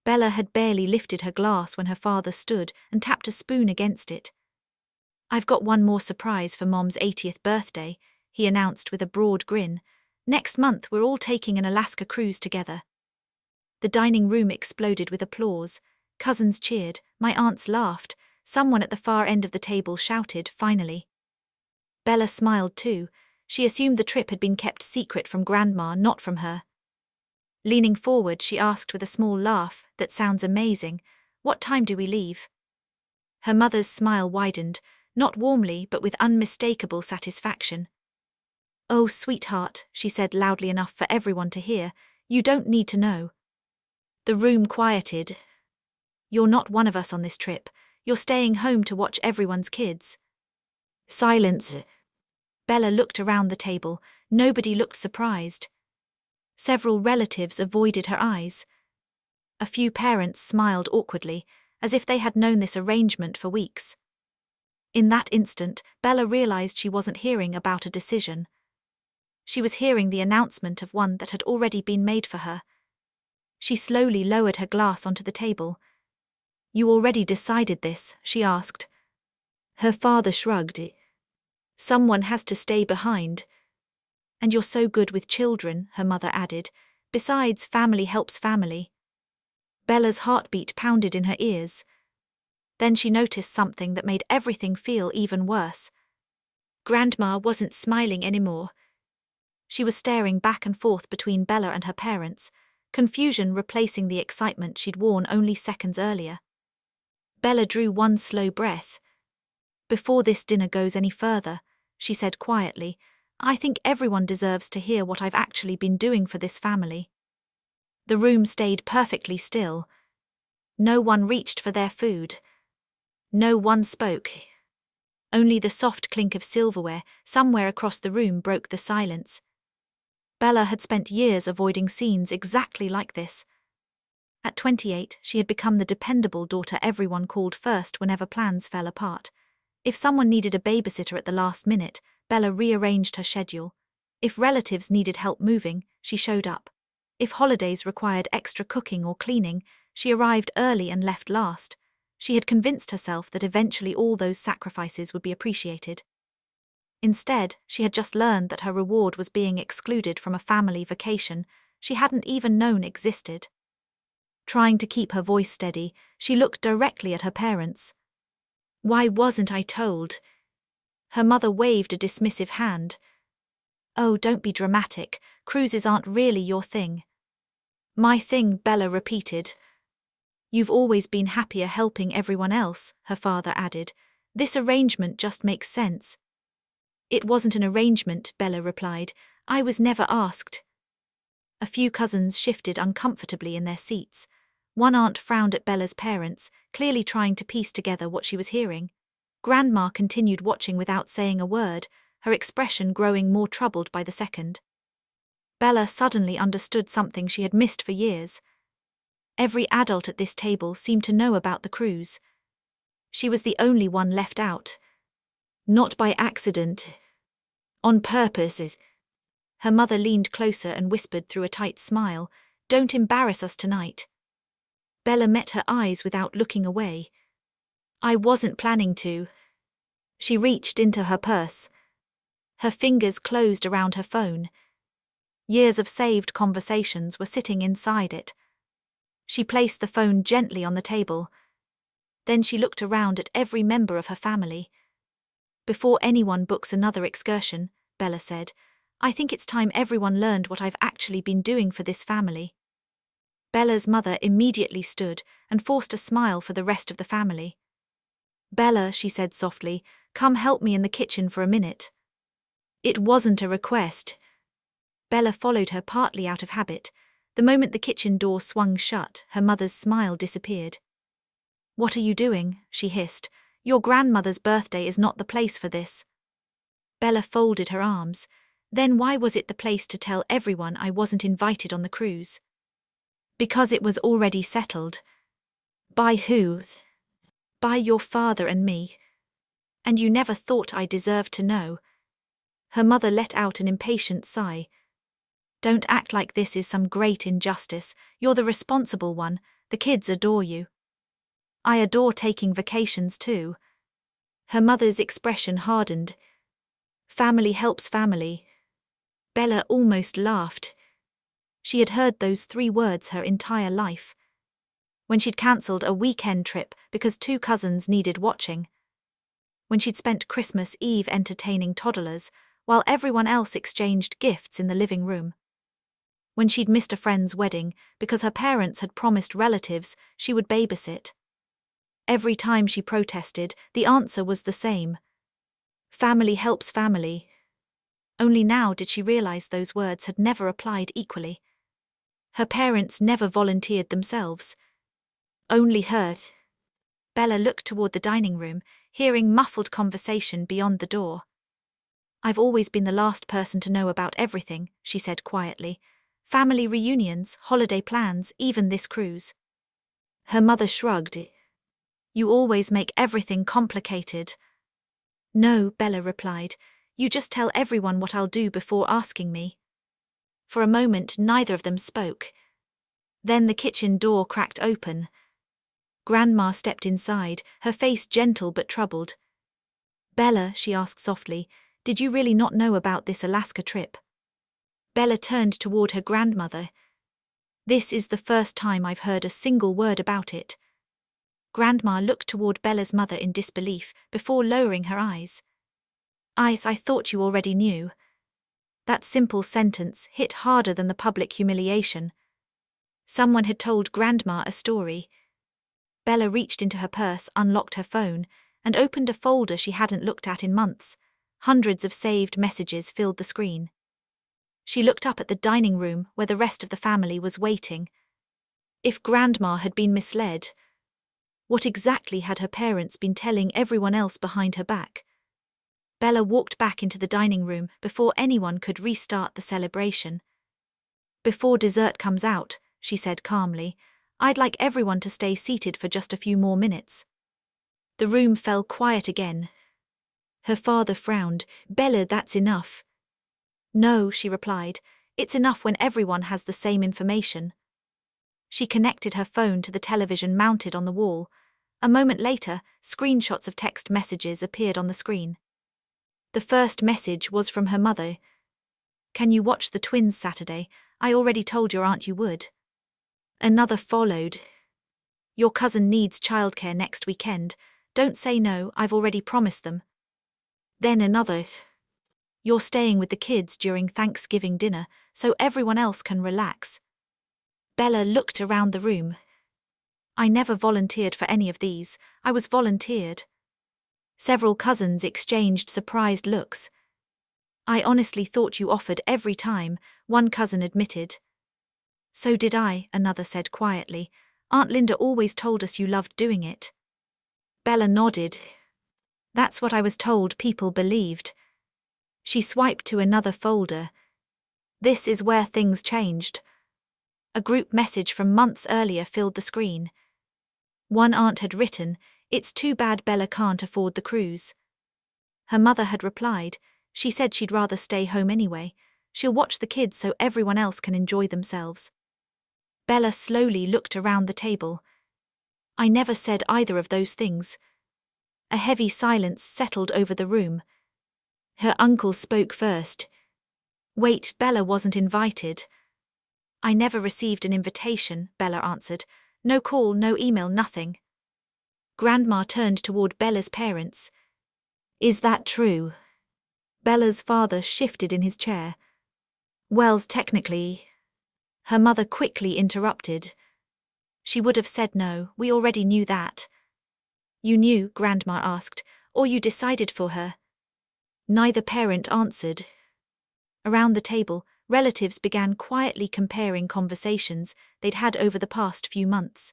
Bella had barely lifted her glass when her father stood and tapped a spoon against it. "I've got one more surprise for Mom's 80th birthday," he announced with a broad grin. "Next month we're all taking an Alaska cruise together." The dining room exploded with applause. Cousins cheered, my aunts laughed, someone at the far end of the table shouted, "Finally." Bella smiled too. She assumed the trip had been kept secret from Grandma, not from her. Leaning forward, she asked with a small laugh, "That sounds amazing. What time do we leave?" Her mother's smile widened, not warmly but with unmistakable satisfaction. "Oh, sweetheart," she said loudly enough for everyone to hear, "you don't need to know." The room quieted. "You're not one of us on this trip. You're staying home to watch everyone's kids." Silence. Bella looked around the table. Nobody looked surprised. Several relatives avoided her eyes. A few parents smiled awkwardly, as if they had known this arrangement for weeks. In that instant, Bella realized she wasn't hearing about a decision. She was hearing the announcement of one that had already been made for her. She slowly lowered her glass onto the table. "You already decided this?" she asked. Her father shrugged. "Someone has to stay behind." "And you're so good with children," her mother added. "Besides, family helps family." Bella's heartbeat pounded in her ears. Then she noticed something that made everything feel even worse. Grandma wasn't smiling anymore. She was staring back and forth between Bella and her parents, confusion replacing the excitement she'd worn only seconds earlier. Bella drew one slow breath. "Before this dinner goes any further," she said quietly, "I think everyone deserves to hear what I've actually been doing for this family." The room stayed perfectly still. No one reached for their food. No one spoke. Only the soft clink of silverware somewhere across the room broke the silence. Bella had spent years avoiding scenes exactly like this. At 28, she had become the dependable daughter everyone called first whenever plans fell apart. If someone needed a babysitter at the last minute, Bella rearranged her schedule. If relatives needed help moving, she showed up. If holidays required extra cooking or cleaning, she arrived early and left last. She had convinced herself that eventually all those sacrifices would be appreciated. Instead, she had just learned that her reward was being excluded from a family vacation she hadn't even known existed. Trying to keep her voice steady, she looked directly at her parents. "Why wasn't I told?" Her mother waved a dismissive hand. "Oh, don't be dramatic. Cruises aren't really your thing." "My thing," Bella repeated. "You've always been happier helping everyone else," her father added. "This arrangement just makes sense." "It wasn't an arrangement," Bella replied. "I was never asked." A few cousins shifted uncomfortably in their seats. One aunt frowned at Bella's parents, clearly trying to piece together what she was hearing. Grandma continued watching without saying a word, her expression growing more troubled by the second. Bella suddenly understood something she had missed for years. Every adult at this table seemed to know about the cruise. She was the only one left out. Not by accident. On purpose. Her mother leaned closer and whispered through a tight smile, "Don't embarrass us tonight." Bella met her eyes without looking away. "I wasn't planning to." She reached into her purse. Her fingers closed around her phone. Years of saved conversations were sitting inside it. She placed the phone gently on the table. Then she looked around at every member of her family. "Before anyone books another excursion," Bella said, "I think it's time everyone learned what I've actually been doing for this family." Bella's mother immediately stood and forced a smile for the rest of the family. "Bella," she said softly, "come help me in the kitchen for a minute." It wasn't a request. Bella followed her partly out of habit. The moment the kitchen door swung shut, her mother's smile disappeared. "What are you doing?" she hissed. "Your grandmother's birthday is not the place for this." Bella folded her arms. "Then why was it the place to tell everyone I wasn't invited on the cruise?" "Because it was already settled." "By who?" "By your father and me. And you never thought I deserved to know." Her mother let out an impatient sigh. "Don't act like this is some great injustice. You're the responsible one. The kids adore you. I adore taking vacations too. Her mother's expression hardened. Family helps family. Bella almost laughed. She had heard those 3 words her entire life. When she'd cancelled a weekend trip because 2 cousins needed watching. When she'd spent Christmas Eve entertaining toddlers, while everyone else exchanged gifts in the living room. When she'd missed a friend's wedding because her parents had promised relatives she would babysit. Every time she protested, the answer was the same. Family helps family. Only now did she realize those words had never applied equally. Her parents never volunteered themselves. Only hurt. Bella looked toward the dining room, hearing muffled conversation beyond the door. I've always been the last person to know about everything, she said quietly. Family reunions, holiday plans, even this cruise. Her mother shrugged. You always make everything complicated. No, Bella replied. You just tell everyone what I'll do before asking me. For a moment, neither of them spoke. Then the kitchen door cracked open. Grandma stepped inside, her face gentle but troubled. Bella, she asked softly, did you really not know about this Alaska trip? Bella turned toward her grandmother. This is the first time I've heard a single word about it. Grandma looked toward Bella's mother in disbelief before lowering her eyes. I thought you already knew. That simple sentence hit harder than the public humiliation. Someone had told Grandma a story. Bella reached into her purse, unlocked her phone, and opened a folder she hadn't looked at in months. Hundreds of saved messages filled the screen. She looked up at the dining room where the rest of the family was waiting. If Grandma had been misled, what exactly had her parents been telling everyone else behind her back? Bella walked back into the dining room before anyone could restart the celebration. Before dessert comes out, she said calmly, I'd like everyone to stay seated for just a few more minutes. The room fell quiet again. Her father frowned. Bella, that's enough. No, she replied, it's enough when everyone has the same information. She connected her phone to the television mounted on the wall. A moment later, screenshots of text messages appeared on the screen. The first message was from her mother. Can you watch the twins Saturday? I already told your aunt you would. Another followed. Your cousin needs childcare next weekend. Don't say no, I've already promised them. Then another. You're staying with the kids during Thanksgiving dinner, so everyone else can relax. Bella looked around the room. I never volunteered for any of these. I was volunteered. Several cousins exchanged surprised looks. I honestly thought you offered every time, one cousin admitted. So did I, another said quietly. Aunt Linda always told us you loved doing it. Bella nodded. That's what I was told people believed. She swiped to another folder. This is where things changed. A group message from months earlier filled the screen. One aunt had written, It's too bad Bella can't afford the cruise. Her mother had replied, she said she'd rather stay home anyway. She'll watch the kids so everyone else can enjoy themselves. Bella slowly looked around the table. I never said either of those things. A heavy silence settled over the room. Her uncle spoke first. Wait, Bella wasn't invited. I never received an invitation, Bella answered. No call, no email, nothing. Grandma turned toward Bella's parents. Is that true? Bella's father shifted in his chair. Well, technically. Her mother quickly interrupted. She would have said no, we already knew that. You knew, Grandma asked, or you decided for her? Neither parent answered. Around the table, relatives began quietly comparing conversations they'd had over the past few months.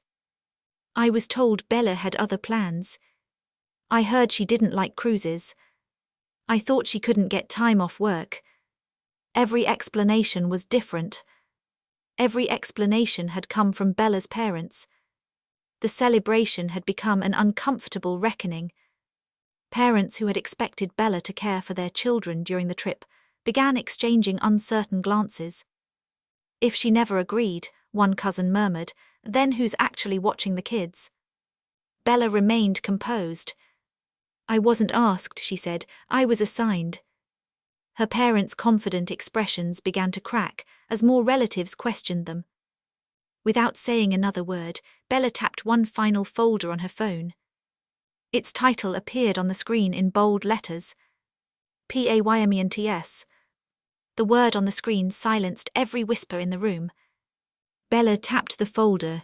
I was told Bella had other plans. I heard she didn't like cruises. I thought she couldn't get time off work. Every explanation was different. Every explanation had come from Bella's parents. The celebration had become an uncomfortable reckoning. Parents who had expected Bella to care for their children during the trip began exchanging uncertain glances. If she never agreed, one cousin murmured, Then who's actually watching the kids? Bella remained composed. I wasn't asked, she said. I was assigned. Her parents' confident expressions began to crack as more relatives questioned them. Without saying another word, Bella tapped one final folder on her phone. Its title appeared on the screen in bold letters. Payments. The word on the screen silenced every whisper in the room. Bella tapped the folder.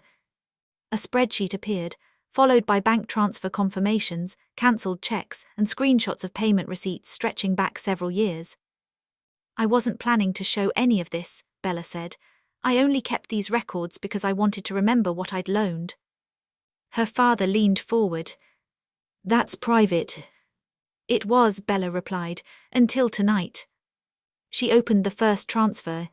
A spreadsheet appeared, followed by bank transfer confirmations, cancelled checks, and screenshots of payment receipts stretching back several years. I wasn't planning to show any of this, Bella said. I only kept these records because I wanted to remember what I'd loaned. Her father leaned forward. That's private. It was, Bella replied, until tonight. She opened the first transfer.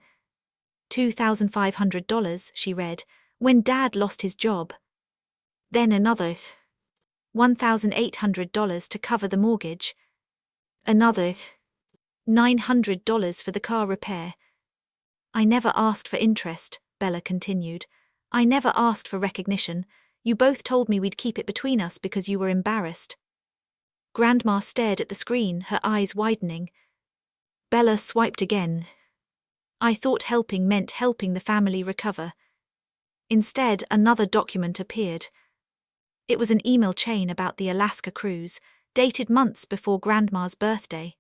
$2,500, she read, when Dad lost his job. Then another. $1,800 to cover the mortgage. Another. $900 for the car repair. I never asked for interest, Bella continued. I never asked for recognition. You both told me we'd keep it between us because you were embarrassed. Grandma stared at the screen, her eyes widening. Bella swiped again. I thought helping meant helping the family recover. Instead, another document appeared. It was an email chain about the Alaska cruise, dated months before Grandma's birthday.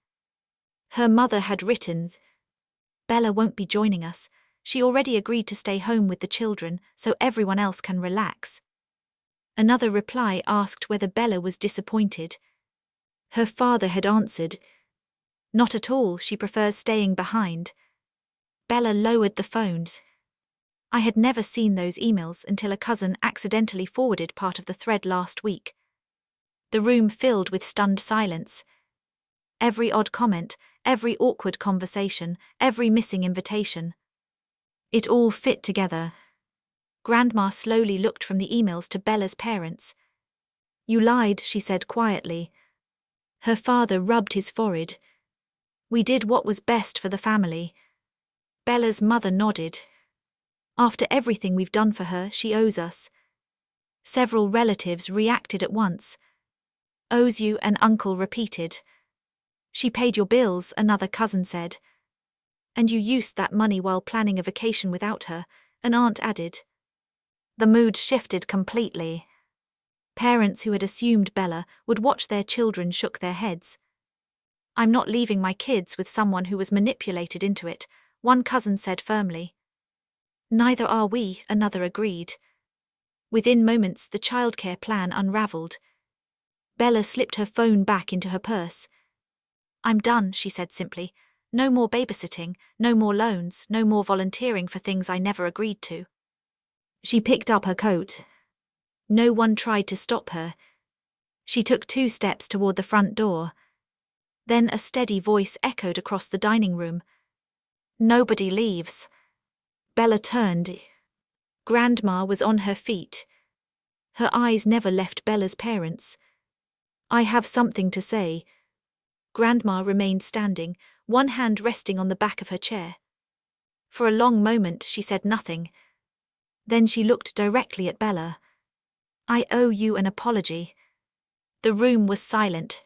Her mother had written, Bella won't be joining us. She already agreed to stay home with the children so everyone else can relax. Another reply asked whether Bella was disappointed. Her father had answered, not at all, she prefers staying behind. Bella lowered the phone. I had never seen those emails until a cousin accidentally forwarded part of the thread last week. The room filled with stunned silence. Every odd comment, every awkward conversation, every missing invitation. It all fit together. Grandma slowly looked from the emails to Bella's parents. You lied, she said quietly. Her father rubbed his forehead. We did what was best for the family. Bella's mother nodded. After everything we've done for her, she owes us. Several relatives reacted at once. Owes you, an uncle repeated. She paid your bills, another cousin said. And you used that money while planning a vacation without her, an aunt added. The mood shifted completely. Parents who had assumed Bella would watch their children shook their heads. I'm not leaving my kids with someone who was manipulated into it, one cousin said firmly. Neither are we, another agreed. Within moments, the childcare plan unraveled. Bella slipped her phone back into her purse. I'm done, she said simply. No more babysitting, no more loans, no more volunteering for things I never agreed to. She picked up her coat. No one tried to stop her. She took 2 steps toward the front door. Then a steady voice echoed across the dining room. Nobody leaves. Bella turned. Grandma was on her feet. Her eyes never left Bella's parents. I have something to say. Grandma remained standing, one hand resting on the back of her chair. For a long moment she said nothing. Then she looked directly at Bella. I owe you an apology. The room was silent.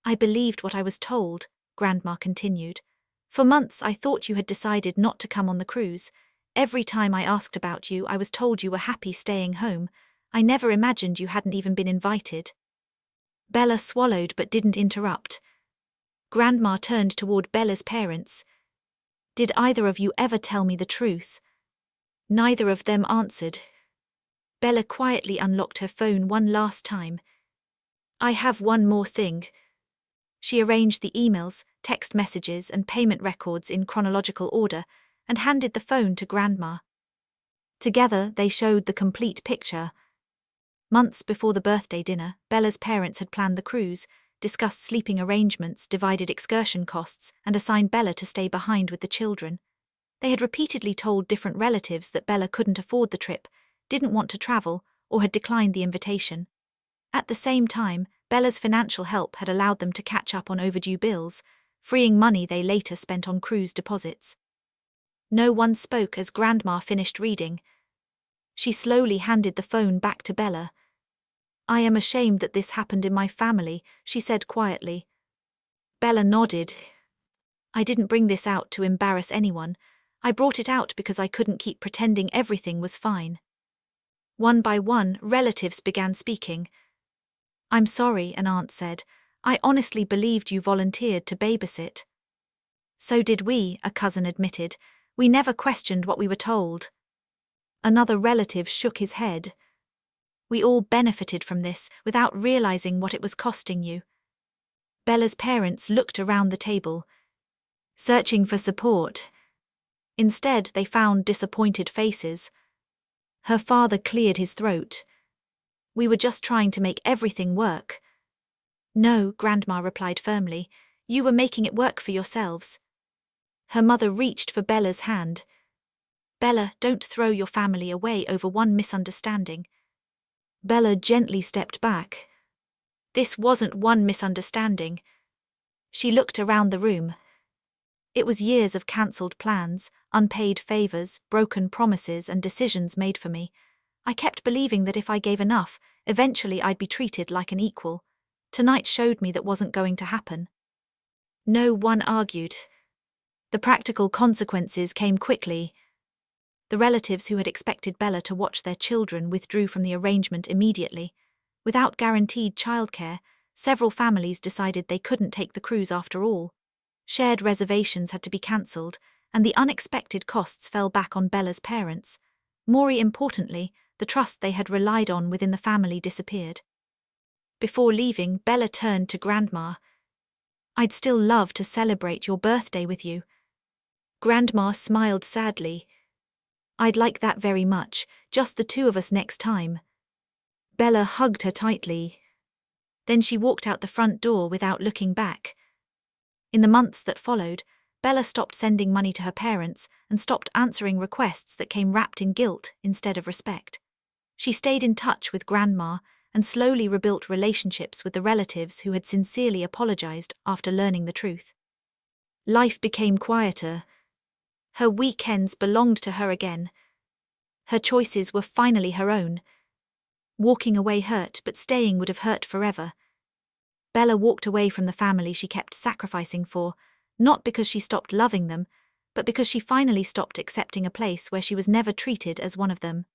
I believed what I was told, Grandma continued. For months I thought you had decided not to come on the cruise. Every time I asked about you, I was told you were happy staying home. I never imagined you hadn't even been invited. Bella swallowed but didn't interrupt. Grandma turned toward Bella's parents. Did either of you ever tell me the truth? Neither of them answered. Bella quietly unlocked her phone one last time. I have one more thing. She arranged the emails, text messages, and payment records in chronological order and handed the phone to Grandma. Together, they showed the complete picture. Months before the birthday dinner, Bella's parents had planned the cruise, discussed sleeping arrangements, divided excursion costs, and assigned Bella to stay behind with the children. They had repeatedly told different relatives that Bella couldn't afford the trip, didn't want to travel, or had declined the invitation. At the same time, Bella's financial help had allowed them to catch up on overdue bills, freeing money they later spent on cruise deposits. No one spoke as Grandma finished reading. She slowly handed the phone back to Bella. "I am ashamed that this happened in my family," she said quietly. Bella nodded. "I didn't bring this out to embarrass anyone. I brought it out because I couldn't keep pretending everything was fine." One by one, relatives began speaking. "I'm sorry," an aunt said. "I honestly believed you volunteered to babysit." "So did we," a cousin admitted. "We never questioned what we were told." Another relative shook his head. "We all benefited from this without realizing what it was costing you." Bella's parents looked around the table, searching for support. Instead, they found disappointed faces. Her father cleared his throat. "We were just trying to make everything work." "No," Grandma replied firmly. "You were making it work for yourselves." Her mother reached for Bella's hand. "Bella, don't throw your family away over one misunderstanding." Bella gently stepped back. This wasn't one misunderstanding. She looked around the room. It was years of cancelled plans, unpaid favors, broken promises, and decisions made for me. I kept believing that if I gave enough, eventually I'd be treated like an equal. Tonight showed me that wasn't going to happen. No one argued. The practical consequences came quickly. The relatives who had expected Bella to watch their children withdrew from the arrangement immediately. Without guaranteed childcare, several families decided they couldn't take the cruise after all. Shared reservations had to be cancelled, and the unexpected costs fell back on Bella's parents. More importantly, the trust they had relied on within the family disappeared. Before leaving, Bella turned to Grandma. "I'd still love to celebrate your birthday with you." Grandma smiled sadly. "I'd like that very much, just the two of us next time." Bella hugged her tightly. Then she walked out the front door without looking back. In the months that followed, Bella stopped sending money to her parents and stopped answering requests that came wrapped in guilt instead of respect. She stayed in touch with Grandma and slowly rebuilt relationships with the relatives who had sincerely apologized after learning the truth. Life became quieter. Her weekends belonged to her again. Her choices were finally her own. Walking away hurt, but staying would have hurt forever. Bella walked away from the family she kept sacrificing for, not because she stopped loving them, but because she finally stopped accepting a place where she was never treated as one of them.